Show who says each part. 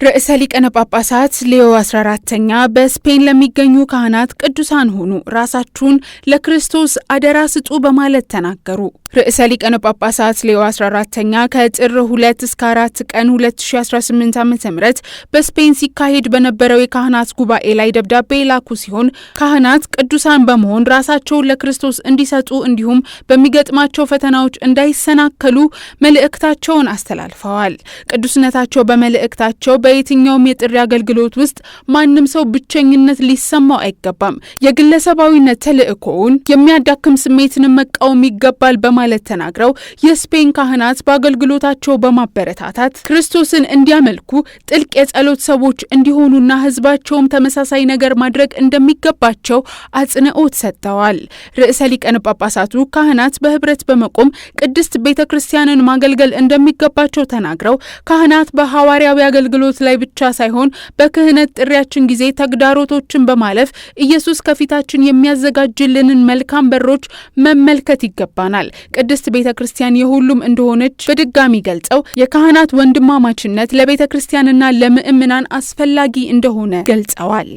Speaker 1: ርዕሰ ሊቃነ ጳጳሳት ሌዮ 14ኛ በስፔን ለሚገኙ ካህናት ቅዱሳን ሆኑ ራሳችሁን ለክርስቶስ አደራ ስጡ በማለት ተናገሩ። ርዕሰ ሊቃነ ጳጳሳት ሌዮ 14ኛ ከጥር 2 እስከ 4 ቀን 2018 ዓ.ም በስፔን ሲካሄድ በነበረው የካህናት ጉባኤ ላይ ደብዳቤ ላኩ ሲሆን ካህናት ቅዱሳን በመሆን ራሳቸውን ለክርስቶስ እንዲሰጡ እንዲሁም በሚገጥማቸው ፈተናዎች እንዳይሰናከሉ መልእክታቸውን አስተላልፈዋል። ቅዱስነታቸው በመልእክታቸው በየትኛውም የጥሪ አገልግሎት ውስጥ ማንም ሰው ብቸኝነት ሊሰማው አይገባም፣ የግለሰባዊነት ተልእኮውን የሚያዳክም ስሜትን መቃወም ይገባል በማለት ተናግረው የስፔን ካህናት በአገልግሎታቸው በማበረታታት ክርስቶስን እንዲያመልኩ ጥልቅ የጸሎት ሰዎች እንዲሆኑና ህዝባቸውም ተመሳሳይ ነገር ማድረግ እንደሚገባቸው አጽንኦት ሰጥተዋል። ርዕሰ ሊቃነ ጳጳሳቱ ካህናት በህብረት በመቆም ቅድስት ቤተክርስቲያንን ማገልገል እንደሚገባቸው ተናግረው ካህናት በሐዋርያዊ አገልግሎት ላይ ብቻ ሳይሆን በክህነት ጥሪያችን ጊዜ ተግዳሮቶችን በማለፍ ኢየሱስ ከፊታችን የሚያዘጋጅልንን መልካም በሮች መመልከት ይገባናል። ቅድስት ቤተክርስቲያን የሁሉም እንደሆነች በድጋሚ ገልጸው የካህናት ወንድማማችነት ለቤተክርስቲያንና ለምእምናን አስፈላጊ እንደሆነ ገልጸዋል።